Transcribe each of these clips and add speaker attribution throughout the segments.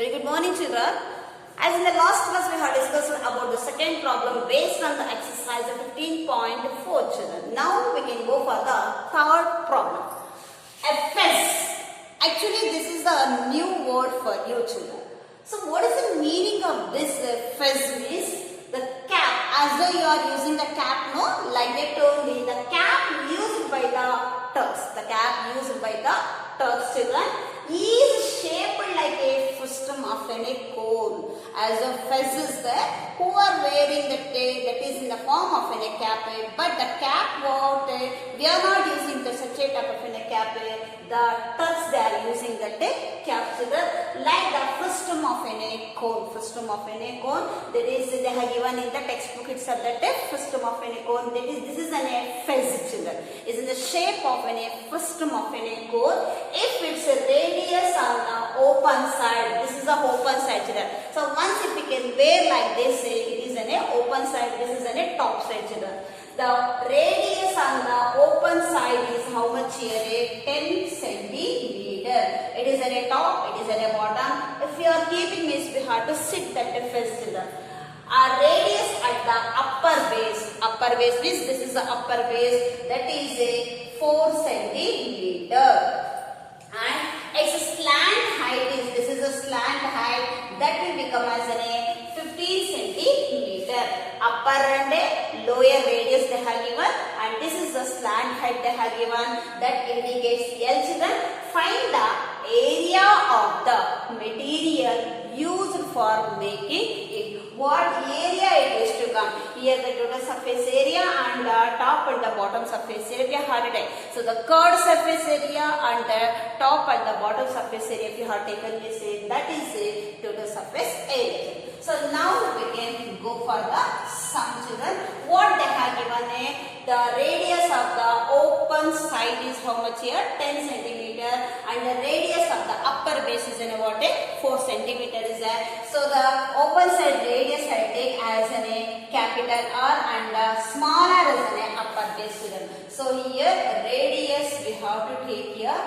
Speaker 1: Very good morning, children. As in the last class, we have discussed about the second problem based on the exercise 15.4, children. Now we can go for the third problem. A fez. Actually, this is a new word for you, children. So, what is the meaning of this fez? Is the cap. As though you are using the cap, no? Like they told me, the cap used by the Turks. The cap used by the Turks, children, is shaped like a frustum of a cone. As a fez is there, who are wearing the that is in the form of a cap. But the cap, what we are not using the such a type of a cap. The Turks, they are using the cap, children, like the frustum of a cone. Frustum of a cone. That is, they have given in the textbook itself that frustum of a cone. That is, this is a fez, children. Is in the shape of a frustum of a cone. If it's a radius on the open side, this is the open side, children. So once if we can wear like this, it is an open side. This is an top side, children. The radius on the open side is how much here? 10 centimeter. It is at a top, it is at a bottom. If you are keeping means we have to sit that fez, children. Our radius at the upper base means this is the upper base, that is a 4 centimeter. And its slant height is, this is a slant height, that will become as a 15 centimeter. Upper and lower radius they have given, and this is the slant height they have given, that indicates L, children. Find the area of the material used for making it. What area it is to come? Here the total surface area and the top and the bottom surface area we have taken. So the curved surface area and the top and the bottom surface area we have taken this, that is the total surface area. So now we can go for the sum, children. What they have given the radius of the open side is how much here? 10 centimeter, and the radius of the upper base is what? 4 centimeter is there. So the open side radius I take as a capital R and the smaller as an upper base, children. So here radius we have to take here.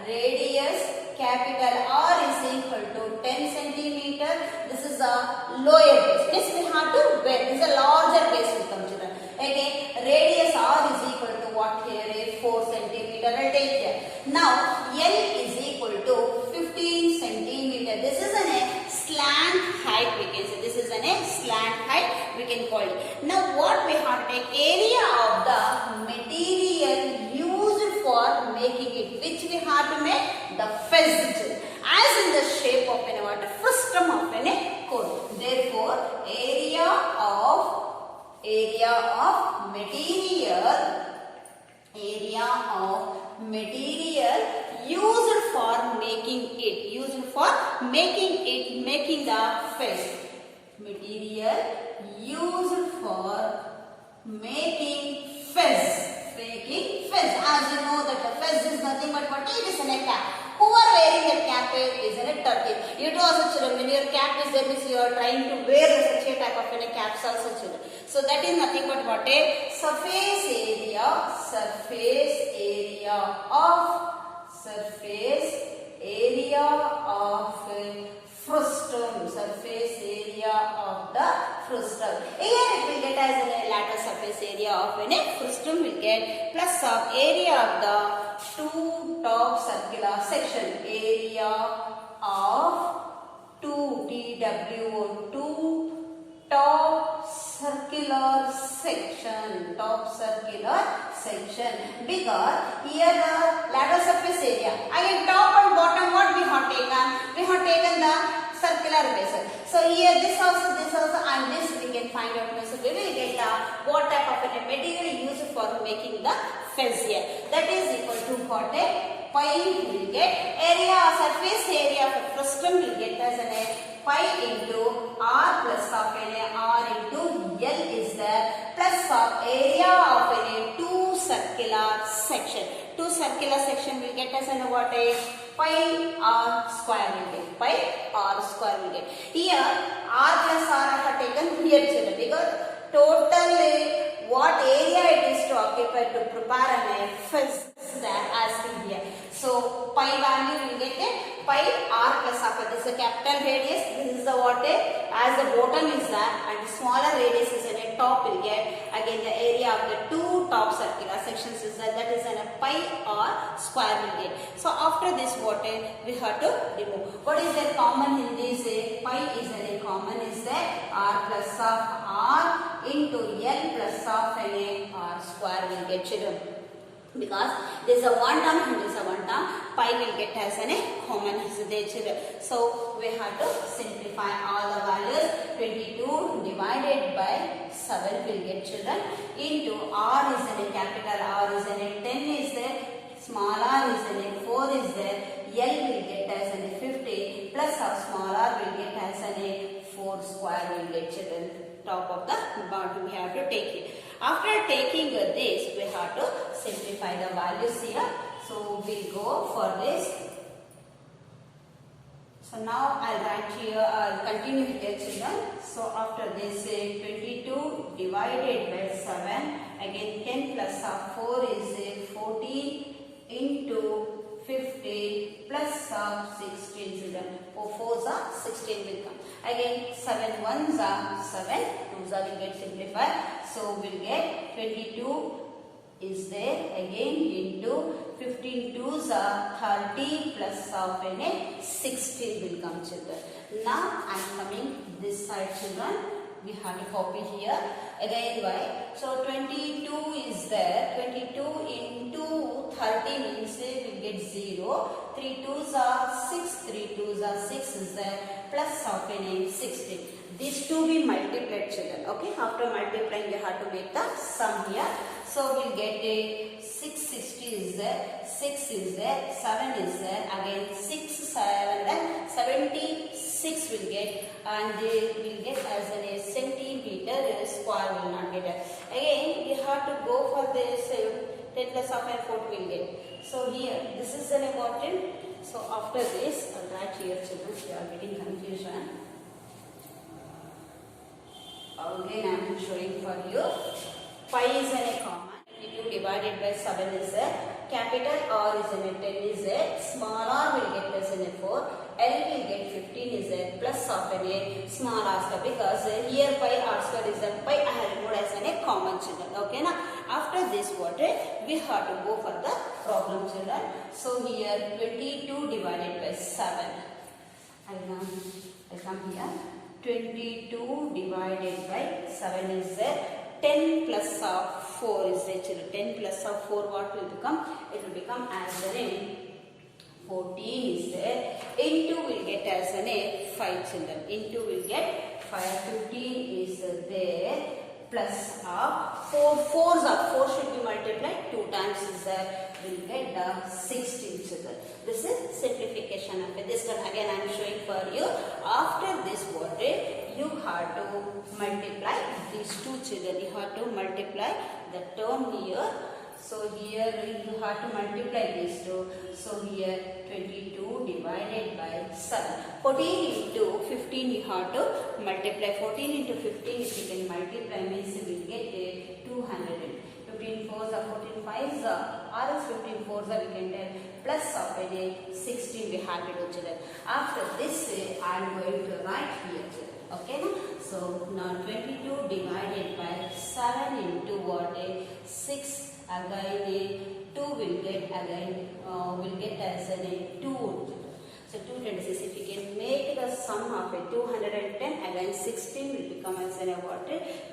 Speaker 1: Radius capital R is equal to 10 centimeter. This is a lower base. This we have to wear. This is a larger base will come, children. Okay, radius R is equal to what here? 4 centimeter. I take here. Now L is equal to 15 centimeter. This is a slant height, we can say. This is a slant height, we can call it. Now what we have to take? Area of the material used for making it, which we have to make the fez, as in the shape of a frustum of a cone. Therefore, area of material used for making the fez. Material used for making fez. As you know that the fez is nothing but what? It is in a cap. Who are wearing that cap is in a Turkey. You know also, children, when your cap is there means you are trying to wear such a type of a cap also, children. So that is nothing but what? A surface area of frustum. Surface area of the frustum. Here it will get as a lateral surface area of a frustum will get plus of area of the two top circular section. Area of 2 TWO 2 top circular section. Because here the lateral surface area. Again top and bottom what we have taken? We have taken the circular base. So here this also and this we can find out. So we will get what type of a material used for making the fez here. That is equal to what? Pi will get area or surface area of a frustum will get as an pi into R plus of R into L is there, plus of area of a two circular section. Two circular section will get as an what? Pi R square will get. Pi R square will get. Here R plus R I have taken here, children, because total what area it is to occupy to prepare an fez they are asking here. So pi value will get pi r plus alpha. This is the capital radius, this is the what as the bottom is there and smaller radius is in a top will get, again the area of the two top circular sections is that is in a pi or square will get. So after this what we have to remove. What is the common in this? Pi is a common is that r plus of r into l plus of n r square will get children. Because this is a one term and this is a one term, pi will get as a common is there children. So we have to simplify all the values. 22 divided by 7 will get children into r is in a capital R is in a 10 is there, small r is in a 4 is there, l will get as in a 50 plus of small r will get as in a 4 square will get children. Top of the bottom we have to take it. After taking this, we have to simplify the values here. So we'll go for this. So now I'll write here, I'll continue here children. So after this 22 divided by 7, again 10 plus of 4 is 14 into 50 plus of 16 children. 4 4s are 16 will come. Again 7 1s are 7, 2s are will get simplified. So we'll get 22 is there again into 15 2s are 30 plus of n 16 will come children. Now I am coming this side children. We have to copy here again y. So 22 is there. 22 into 30 means we will get 0. 3 2s are 6. 3 2s are 6 is there. Plus of n 16. These two be multiplied children. Okay. After multiplying you have to make the sum here. So we will get a 660 is there. 6 is there. 7 is there. Again 6 7 then 76 will get, and they will get as a centimeter square will not get it. Again you have to go for this 10 plus of n 4 will get. So here this is an important. So after this I'll write here children, you are getting confusion. Again I am showing for you. Pi is a common. 22 divided by 7 is a capital R is in a 10 is a small r will get less than a 4. L will get 15 is a plus of an a small r square, because here pi r square is a pi I have removed as a common children. Okay now after this what we have to go for the problem children. So here 22 divided by 7. I come here. 22 divided by 7 is a 10 plus of 4 is the children. 10 plus of 4 what will become? It will become as an 14 is there. Into will get as an 5 children. Into will get 5. 15 is there. Plus of 4. 4s are 4 should be multiplied 2 times is there. Will get 16 children. This is simplification of it. This one again I am showing for you. After this what you have to multiply these two children. You have to multiply the term here. So here you have to multiply these two. So here 22 divided by 7. 14 into 15 you have to multiply. 14 into 15 if you can multiply means you will get 200. 15 4s are 14 5s are rs 15 4s are we can tell plus of a 16 we have to do children. After this I am going to write here children. Okay, so now 22 divided by 7 into what 6 again 2 will get again will get as a 2. So 226 if you can make the sum of a 210 again 16 will become as a what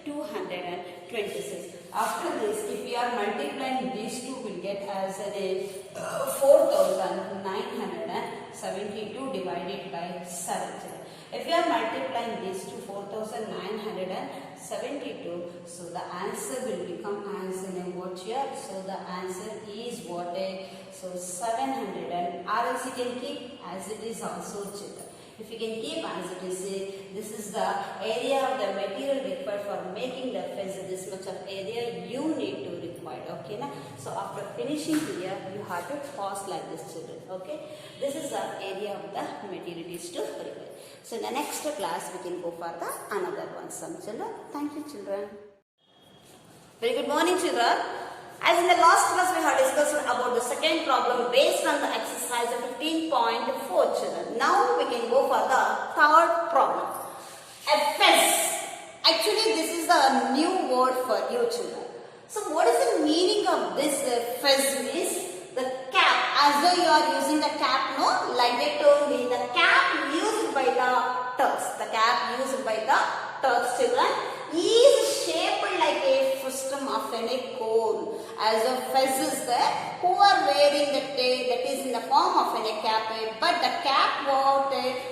Speaker 1: 226. After this if we are multiplying these two will get as a 4972 divided by 7. If you are multiplying these two 4972, so the answer will become as in what here. So the answer is what so 700, and or else you can keep as it is also children. If you can keep as it is, this is the area of the material required for making the fence. This much of area you need to require. Okay, na? So after finishing here, you have to pause like this, children. Okay, this is the area of the material is to require. So in the next class, we can go for the another one. Some children. Thank you, children. Very good morning, children. As in the last class, we have discussed about the second problem based on the exercise 15.4 children. Now we can go for the the turf children is shaped like a frustum of a cone. As a fez is there, who are wearing the tail that is in the form of a cap, but the cap what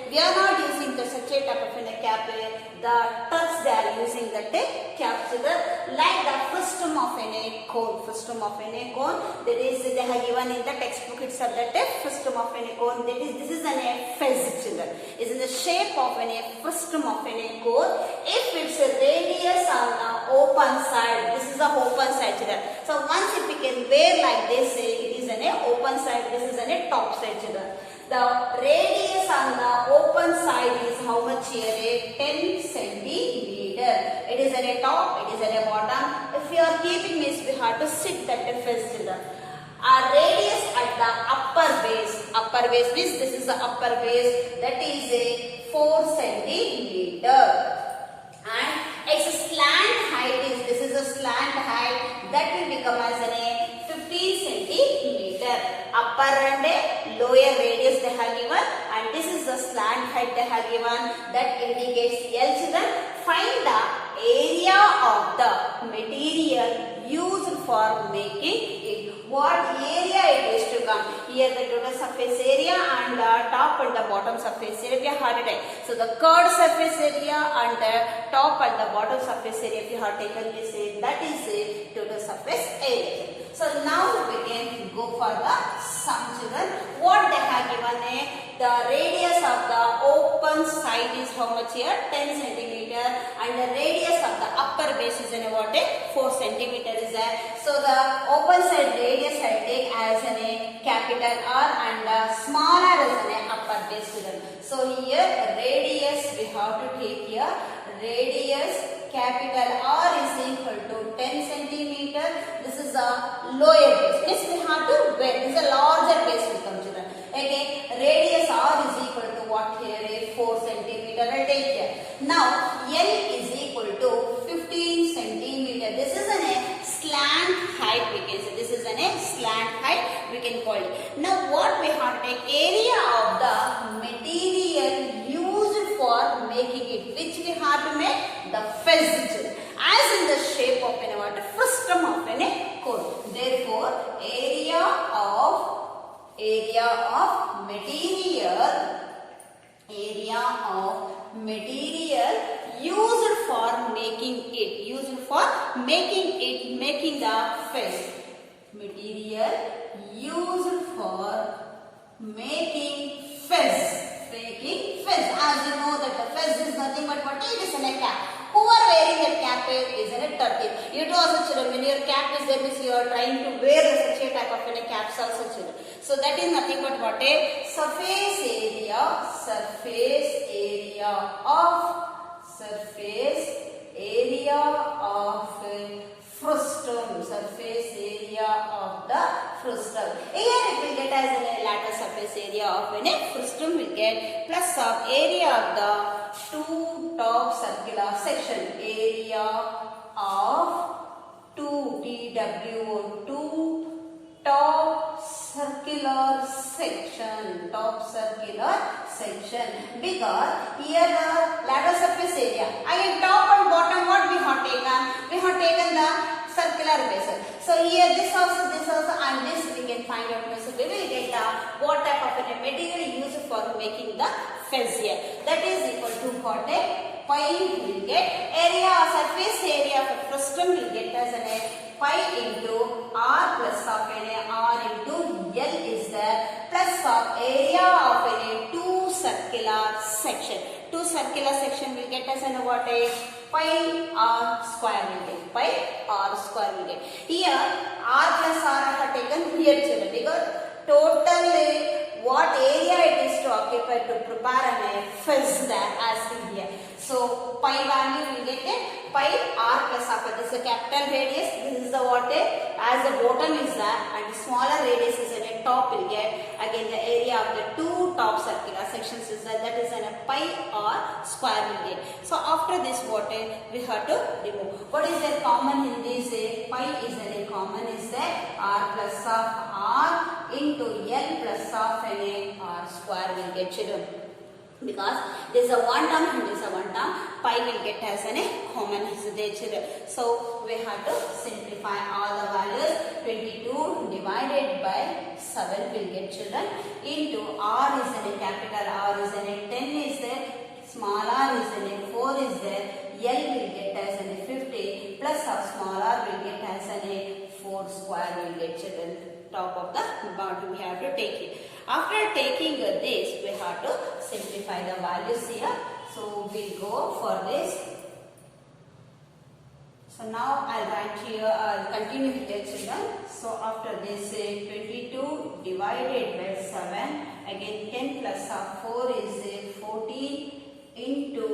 Speaker 1: we are not using the such a type of a cap. The turfs they are using the cap children like the frustum of a cone. Frustum of a cone, that is they have given in the textbook itself that frustum of a cone. That is this is a fez children. Is in the shape of a frustum of a cone. If it's a radius on the open side, this is the open side children. So once if we can wear like this, it is an open side. This is an top side children. The radius on the open side is how much here? 10 centimeter. It is at a top, it is at a bottom. If you are keeping this, we have to sit that fez children. Our radius at the upper base means this is the upper base, that is a 4 centimeter. And its slant height is, this is a slant height, that will become as a 15 centimeter. Upper and lower radius they have given, and this is the slant height they have given, that indicates L children. Find the area of the material used for making it. What area it is to come? Here the total surface area and the top and the bottom surface area we have taken. So the curved surface area and the top and the bottom surface area we have taken this, that is the total surface area. So now we can go for the sum children. What they have given the radius of the open side is how much here? 10 centimeter, and the radius of the upper base is what? 4 centimeter is there. So the open side radius I take as a capital R and the smaller as an upper base children. So here radius we have to take here. Radius capital R is equal to 10 centimeter. This is a lower base. Yes, we have to wear. This is a larger base will come children. Again, radius R is equal to what here? 4 centimeter. I take here. Now, L is equal to 15 centimeter. This is a slant height we can say. This is a slant height we can call it. Now, what we have to take? Area of the material used for making it. Which we have to make? The fez, as in the shape of a frustum of a cone. Therefore, area of material used for making it, making the fez. Material used for making fez. As you know that the fez is nothing but what? It is in a cap. Who are wearing that cap is in a turkey. You do also children, when your cap is there means you are trying to wear such a type of a cap also children. So that is nothing but what? A surface area of frustum. Surface area of the frustum. Here it will get as a lateral surface area of a frustum will get plus of area of the two top circular section. Area of 2 top circular section. Because here the lateral surface area. Again top and bottom what we have taken? We have taken the circular basis. So here this also and this we can find out. So we will get the what type of a material used for making the fez here. That is equal to what? Pi will get area or surface area of a frustum will get as a pi into R plus of R into L is there plus of area of a two circular section. Two circular section will get as an what? Pi R square will get. Pi R square will get. Here R plus R I have taken here children because total what area it is to occupy to prepare a fez that asking here. So pi value will get a pi R plus alpha. This is a capital radius. This is the what? As the bottom is there and smaller radius is in a top will get. Again the area of the two top circular sections is that is in a pi R square will get. So after this what we have to remove. What is the common in this? Pi is a common is there R plus of R into L plus of R square will get children. because this is a one term and this is a one term, pi will get as a common children. So we have to simplify all the values. 22 divided by 7 will get children into r is in a capital R is in a 10 is there, small r is in a 4 is there, L will get as in a 50 plus of small r will get as in a 4 square will get children. Top of the bottom we have to take it. After taking this, we have to simplify the values here. So we'll go for this. So now I'll write here, I'll continue here children. So after this 22 divided by 7, again 10 plus of 4 is 14 into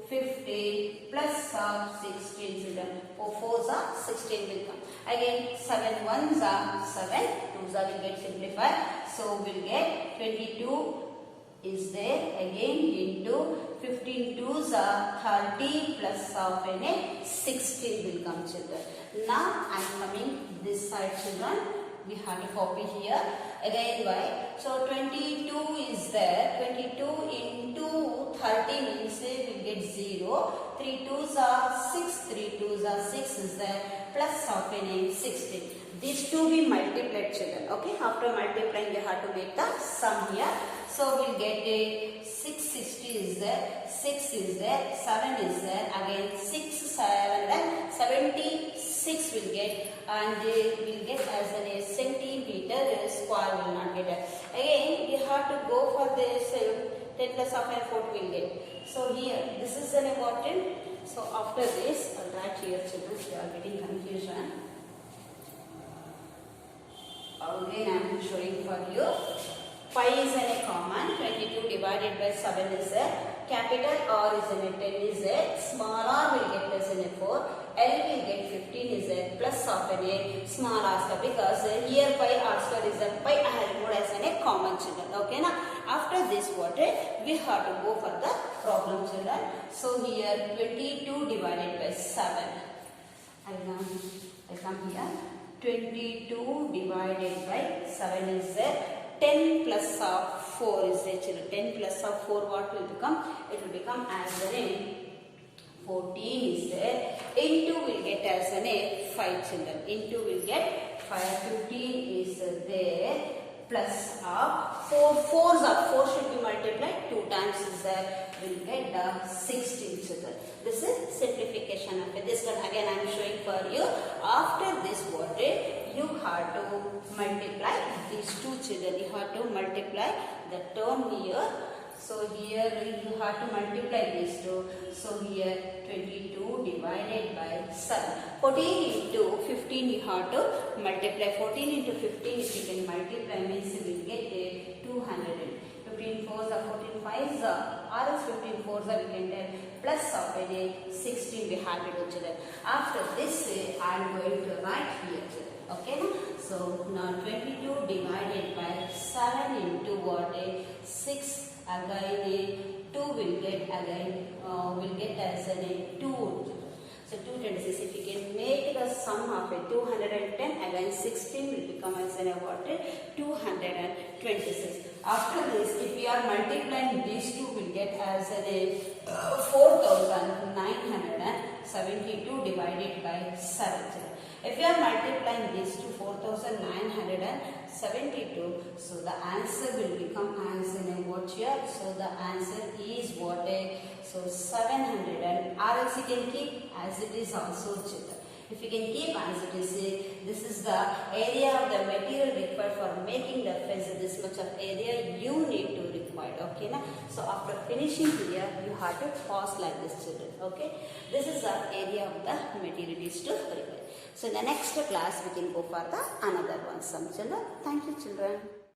Speaker 1: 50 plus of 16 children. 4's are 16 will come. Again 7 1's are 7, 2's are will get simplified. So we'll get 22 is there again into 15 2's are 30 plus of 16 will come children. Now I am coming this side children. We have to copy here again y. So 22 is there. 22 into 30 means we will get 0. 3 2's are 6. 3 2's are 6 is there plus of 16. These two we multiplied children. Okay. After multiplying we have to make the sum here. So we'll get a 660 is there. 6 is there. 7 is there. Again 6 7 and 76 will get, and will get as a centimeter square will not get. Again we have to go for this 10 plus of 4 will get. So here this is an important. So after this I'll write here children, you are getting confusion. Again I am showing for you. Pi is in a common. 22 divided by 7 is a capital R is in a 10 is a small r will get as in a 4. L will get 15 is a plus of a small r square, because here pi r square is a pi I have removed as in a common children. Okay now after this what we have to go for the problem children. So here 22 divided by 7. I come here. 22 divided by 7 is there. 10 plus of 4 is there children. 10 plus of 4 what will become? It will become as a 14 is there. Into will get as a 5 children. Into will get 5. 15 is there plus of 4. 4's up. 4 should be multiplied 2 times is there. Will get 16 children. This is simplification of it. This one again I am showing for you. After this what you have to multiply these two children. You have to multiply the term here. So here you have to multiply these two. So here 22 divided by 7. 14 into 15 you have to multiply. 14 into 15 if you can multiply means you will get 200. 15 4's are 14 5's are RS 15 4's are we can get plus of 16 we have to do children. After this I am going to write here children. Okay, so now 22 divided by 7 into what 6 again 2 will get again will get as a 2. So 226 if you can make the sum of 210 again 16 will become as a what 226. After this if we are multiplying these two will get as a 4972 divided by 7. If you are multiplying these two 4972, so the answer will become as in what here. So the answer is what so 700 and or else you can keep as it is also children. If you can keep as it is, this is the area of the material required for making the fence. This much of area you need to require. Okay, na? So after finishing here, you have to pause like this, children. Okay, this is the area of the material is to require. So in the next class we can go for the another one. Some children. Thank you, children.